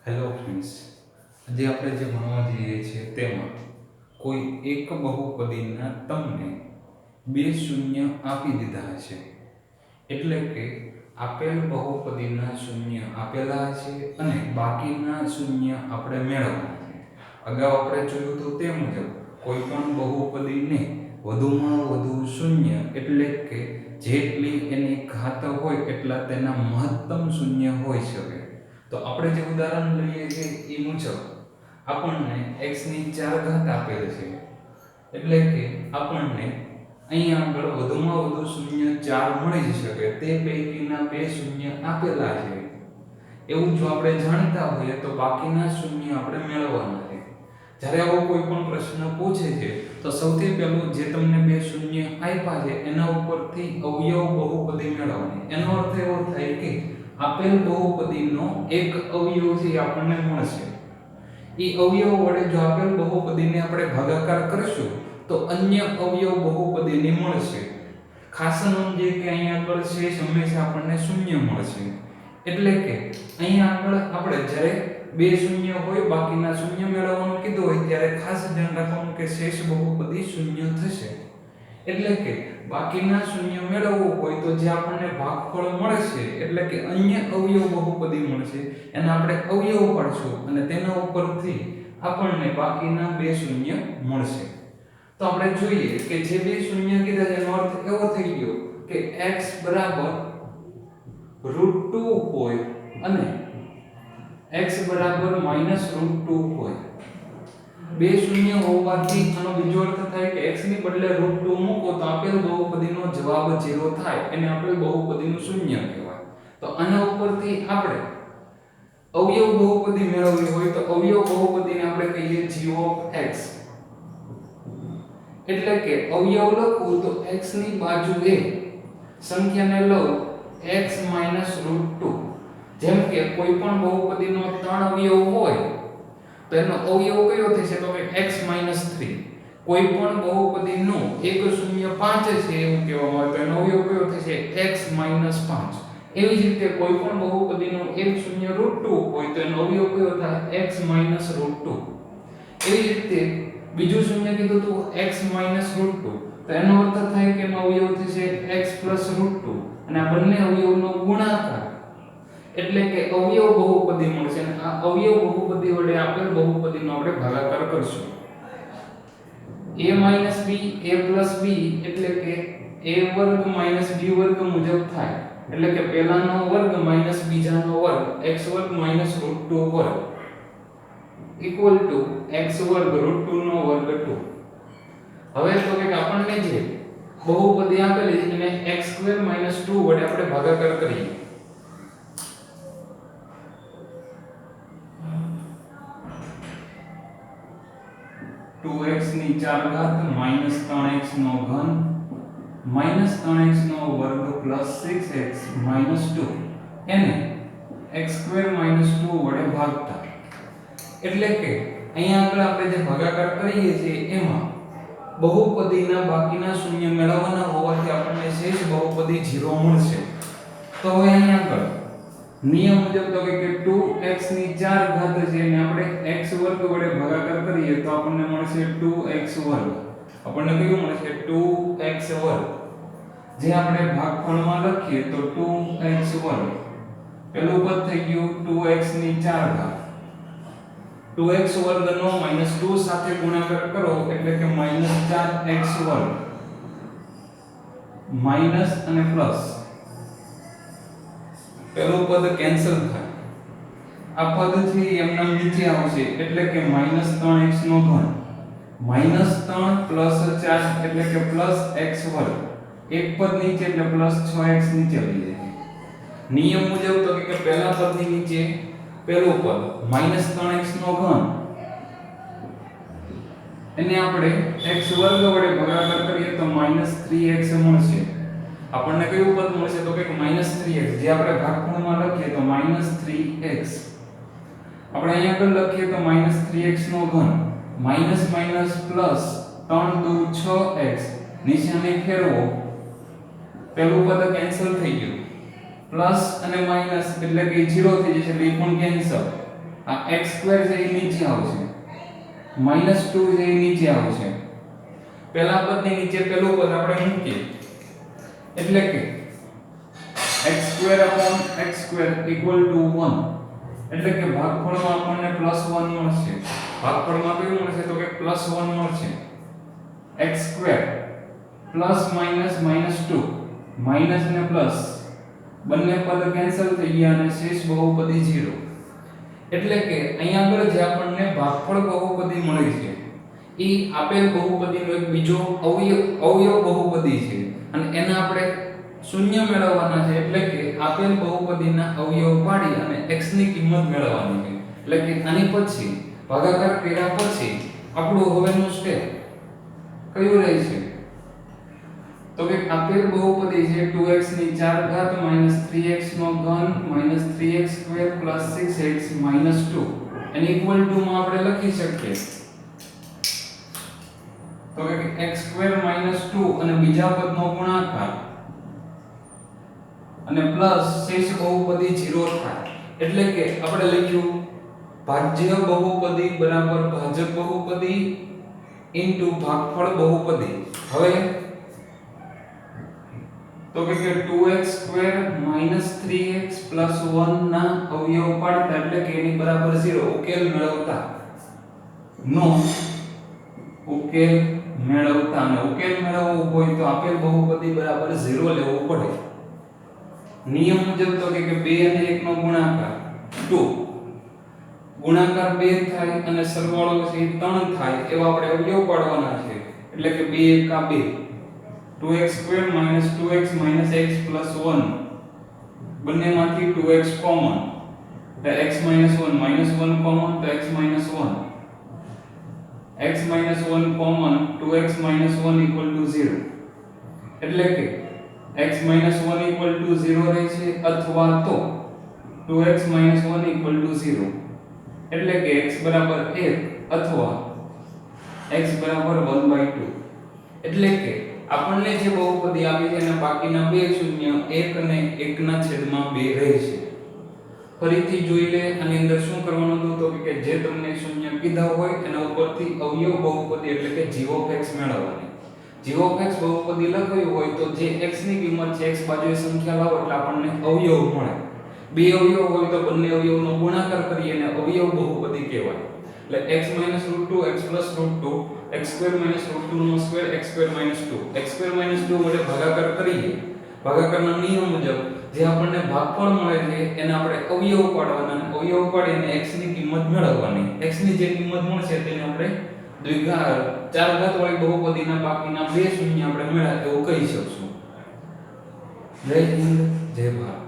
Hello friends, આજે આપણે જે ભણવા જઈએ છીએ તેમાં કોઈ એક બહુપદીના તમને બે શૂન્ય આપી દીધા છે. એટલે કે આપેલ બહુપદીના શૂન્ય આપેલા છે અને બાકીના શૂન્ય આપણે મેળવવાના છે. અગાઉ આપણે જોયું હતું તે મુજબ કોઈ પણ બહુપદીને વધુમાં વધુ શૂન્ય એટલે કે જેટલી એની ઘાત હોય એટલા તેના મહત્તમ શૂન્ય હોઈ શકે. તો આપણે જે ઉદાહરણ લઈએ છીએ એ મુજબ આપણને x ની 4 ઘાત આપેલ છે. એટલે કે આપણને અહીં આગળ વધુમાં વધુ શૂન્ય 4 મળી શકે તે પૈકીના બે શૂન્ય આપેલા છે. એવું જો આપણે જાણતા હોઈએ તો બાકીના શૂન્ય આપણે મેળવવાના છે. જ્યારે આવો કોઈ પણ પ્રશ્ન પૂછે છે તો સૌથી પહેલું જે તમને બે શૂન્ય આપ્યા છે એના ઉપરથી અવયવ બહુપદી મેળવવાની. એનો અર્થ એવો થાય કે આપેલ બહુપદીનો એક અવયવ છે આપણને મળશે. એ અવયવ વડે જો આપેલ બહુપદીને આપણે ભાગાકાર કરશું તો અન્ય અવયવ બહુપદીને મળશે. ખાસ નોંધ કે અહીંયા આગળ શેષ હંમેશા આપણને શૂન્ય મળશે. એટલે કે અહીંયા આગળ આપણે જ્યારે બે શૂન્ય હોય બાકીના શૂન્ય મેળવવાનું કીધું હોય ત્યારે ખાસ ધ્યાન રાખવાનું કે શેષ બહુપદી શૂન્ય થશે. એટલે કે બાકીના શૂન્ય મેળવવું હોય તો જે આપણને ભાગફળ મળશે એટલે કે અન્ય અવયવ બહુપદી મળશે એને આપણે અવયવ પાડશું અને તેના ઉપરથી આપણને બાકીના બે શૂન્ય મળશે. તો આપણે જોઈએ કે જે બે શૂન્ય કીધા છે એનો અર્થ એવો થઈ ગયો કે x બરાબર √2 હોય અને x બરાબર -√2 હોય. બે શૂન્ય હોવાથી આનો બીજો અર્થ થાય કે x ની બદલે √2 મૂકો તો આપેલ બહુપદીનો જવાબ 0 થાય. એને આપેલ બહુપદીનું શૂન્ય કહેવાય. તો આના ઉપરથી આપણે અવયવ બહુપદી મેળવવી હોય તો અવયવ બહુપદીને આપણે કહીએ g of x. એટલે કે અવયવ લખું તો x ની બાજુએ સંખ્યાને લઉં x -√2. જેમ કે કોઈ પણ બહુપદીનો 3 અવયવ હોય તો એનો અવયવ કયો થશે તો કે x -3. કોઈ પણ બહુપદીનો 105 છે એવું કહેવામાં આવે તો એનો અવયવ કયો થશે x -5. એવી જ રીતે કોઈ પણ બહુપદીનો 1/√2 હોય તો એનો અવયવ કયો થાય x -√2. એવી જ રીતે બીજું શૂન્ય કીધું તો x -√2 તો એનો અર્થ થાય કે એનો અવયવ થશે x +√2 અને આ બંને અવયવનો ગુણાકાર એટલે કે અવયવ બહુપદી મળશે અને આ અવયવ બહુપદી વડે આપેલ બહુપદીનો આપણે ભાગાકાર કરશું. a - b a + b એટલે કે a² - b² મુજબ થાય. એટલે કે પહેલાનો વર્ગ માઈનસ બીજાનો વર્ગ x² - √2² ઇક્વલ ટુ x² √2 નો વર્ગ 2. હવે તો કે આપણને જે બહુપદી આપેલી છે એને x² - 2 વડે આપણે ભાગાકાર કરીએ. 2x ની 4 ઘાત -3x નો ઘન -3x નો વર્ગ +6x -2 એને x² - 2 વડે ભાગતા. એટલે કે અહીંયા આગળ આપણે જે ભાગાકાર કરીએ છીએ એમાં બહુપદીના બાકીના શૂન્ય મેળવવાના હોવાથી આપણને શેષ બહુપદી 0 મળશે. તો હવે અહીંયા આગળ નિયમ મુજબ તો કે 2x ની 4 ઘાત છે એને આપણે x² વડે ભાગાકાર કરીએ તો આપણને મળશે 2x². આપણને કયું મળશે 2x². જે આપણે ભાગફળમાં લખીએ તો 2x². પેલું પદ થઈ ગયું 2x ની 4 ઘાત. 2x² નો -2 સાથે ગુણાકાર કરો એટલે કે -4x². માઈનસ અને પ્લસ પેલું પદ કેન્સલ થાય. આ પદ છે એમના નીચે આવશે એટલે કે -3x નો ઘન. -3 + 4 એટલે કે +x². એક પદ નીચે એટલે +6x નીચે લઈ જાય. નિયમ મુજબ તો કે પહેલા પદની નીચે પહેલું પદ -3x નો ઘન એને આપણે x² વડે ભાગાકાર કરીએ તો -3x મળશે. આપણને કયું પદ મળશે તો કે -3x. જે આપણે ભાગફળમાં લખીએ તો -3x. આપણે અહીંયા આગળ લખીએ તો -3x નો ઘન માઈનસ પ્લસ 3 દુ 6x નિશાને ફેરવો. પહેલું પદ કેન્સલ થઈ ગયું. પ્લસ અને માઈનસ એટલે કે 0 થઈ જશે એટલે એ પણ કેન્સલ. આ x² છે એ નીચે આવશે, -2 છે એ નીચે આવશે. પહેલા પદની નીચે પેલું પદ આપણે મૂકીએ એટલે કે x² = 1, એટલે કે ભાગફળમાં આપણને +1 મળશે. ભાગફળમાં કેવું મળશે તો કે +1 મળશે. x² પ્લસ માઈનસ -2, માઈનસ ને પ્લસ બંને પદ કેન્સલ થઈ ગયા અને શેષ બહુપદી 0. એટલે કે અહીંયા આગળ જે આપણને ભાગફળ બહુપદી મળી છે એ આપેલ બહુપદીનો એક બીજો અવયવ બહુપદી છે અને એને આપણે શૂન્ય મેળવવાના છે. એટલે કે આપેલ બહુપદીના અવયવ પાડી અને x ની કિંમત મેળવવાની છે. એટલે કે આની પછી ભાગાકાર કર્યા પછી આપણું હવેનું સ્ટેપ કયું રહેશે તો કે આપેલ બહુપદી છે 2x ની 4 ઘાત -3x નો ઘન -3x² + 6x -2 any equal to માં આપણે લખી શકીએ તો કે x² -2 અને બીજા પદનો ગુણાકાર અને પ્લસ શેષ બહુપદી 0 થાય. એટલે કે આપણે લખ્યું ભાજ્ય બહુપદી બરાબર ભાજક બહુપદી ઇન્ટુ ભાગફળ બહુપદી. હવે તો કે 2x² -3x + 1 ના અવયવ પાડતા એટલે કે એની બરાબર 0 ઉકેલ મેળવતા અને ઉકેલ મેળવવો હોય તો આપેલ બહુપદી બરાબર 0 લેવું પડે. નિયમ મુજબ તો કે 2 અને 1 નો ગુણાકાર 2, ગુણાકાર 2 થાય અને સરવાળો છે 3 થાય એવા આપણે અવયવ પાડવાના છે. એટલે કે 2 * 2, 2x² - 2x - x + 1 બંનેમાંથી 2x કોમન તો x - 1 -1 કોમન તો x - 1, x - 1 કોમન 2x - 1 = 0. એટલે કે x - 1 = 0 રહેશે અથવા તો 2x - 1 = 0. એટલે કે x = 1 અથવા x = 1/2. એટલે કે આપણને જે બહુપદી આપી છે એના બાકીના બે શૂન્ય 1 અને 1/2 રહેશે. ફરીથી જોઈ લે આની અંદર શું કરવાનું હતું તો કે જે તમને શૂન્ય કીધા હોય એના ઉપરથી અવયવ બહુપદી એટલે કે g મેળવવાની. g બહુપદી લખ્યું હોય તો જે x ની કિંમત છે x બાજુએ સંખ્યા લાવો એટલે આપણને અવયવ મળે. બે અવયવ હોય તો બંને અવયવનો ગુણાકાર કરીએ અને અવયવ બહુપદી કહેવાય. એટલે x - √2 x + √2 x² - √2 નો સ્ક્વેર x² - 2 x² - 2 વડે ભાગાકાર કરીએ. ભાગાકારના નિયમ મુજબ જે આપણને ભાગફળ મળે છે એને આપણે અવયવ પાડવાના અને અવયવ પાડીને x ની કિંમત મેળવવાની. x ની જે કિંમત મળશે તેને આપણે દ્વિઘાત 4 ઘાત વાળી બહુપદીના બાકીના બે શૂન્ય આપણે મેળવ્યા એવું કહી શકશું. જય હિન્દ, જય ભારત.